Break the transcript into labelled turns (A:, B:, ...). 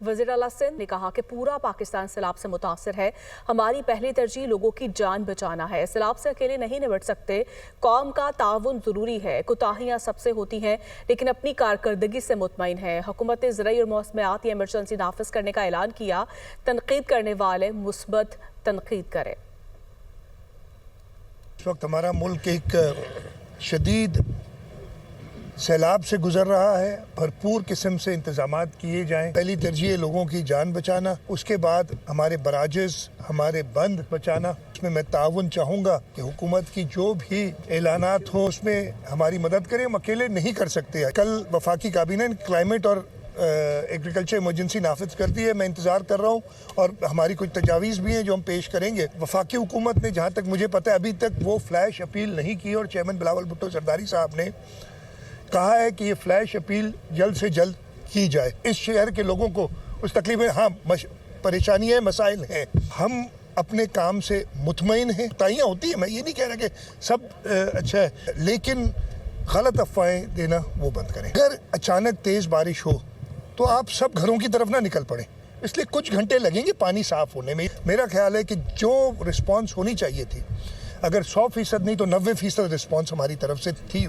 A: वज़ीर आला सिंध ने कहा कि पूरा पाकिस्तान सैलाब से मुतासर है। हमारी पहली तरजीह लोगों की जान बचाना है। सैलाब से अकेले नहीं निपट सकते। कौम का ताउन ज़रूरी है। कोताहियाँ सबसे होती हैं, लेकिन अपनी कारकर्दगी से मुतमईन है। हुकूमत ने ज़राई और मौसमियाती एमरजेंसी नाफिज करने का ऐलान किया। तनकीद करने वाले मुस्बत तनकीद करें।
B: इस वक्त हमारा मुल्क एक शदीद सैलाब से गुजर रहा है। भरपूर किस्म से इंतजामात किए जाएं। पहली तरजीह लोगों की जान बचाना, उसके बाद हमारे बराजेस, हमारे बंद बचाना। उसमें मैं ताउन चाहूँगा कि हुकूमत की जो भी ऐलानात हो उसमें हमारी मदद करें। हम अकेले नहीं कर सकते। कल वफाकी काबीना ने क्लाइमेट और एग्रीकल्चर इमरजेंसी नाफिज कर दी है। मैं इंतज़ार कर रहा हूँ और हमारी कुछ तजावीज़ भी हैं जो हम पेश करेंगे। वफाकी हुकूमत ने, जहाँ तक मुझे पता है, अभी तक वो फ्लैश अपील नहीं की और चेयरमैन बिलावल भुट्टो जरदारी साहब ने कहा है कि ये फ्लैश अपील जल्द से जल्द की जाए। इस शहर के लोगों को उस तकलीफ में, हाँ, परेशानियाँ, मसाइल हैं, हम अपने काम से मुतमईन हैं। ताइयाँ होती हैं, मैं ये नहीं कह रहा कि सब अच्छा है, लेकिन गलत अफवाहें देना वो बंद करें। अगर अचानक तेज़ बारिश हो तो आप सब घरों की तरफ ना निकल पड़े, इसलिए कुछ घंटे लगेंगे पानी साफ़ होने में। मेरा ख्याल है कि जो रिस्पॉन्स होनी चाहिए थी, अगर 100% नहीं तो 90% रिस्पॉन्स हमारी तरफ से थी।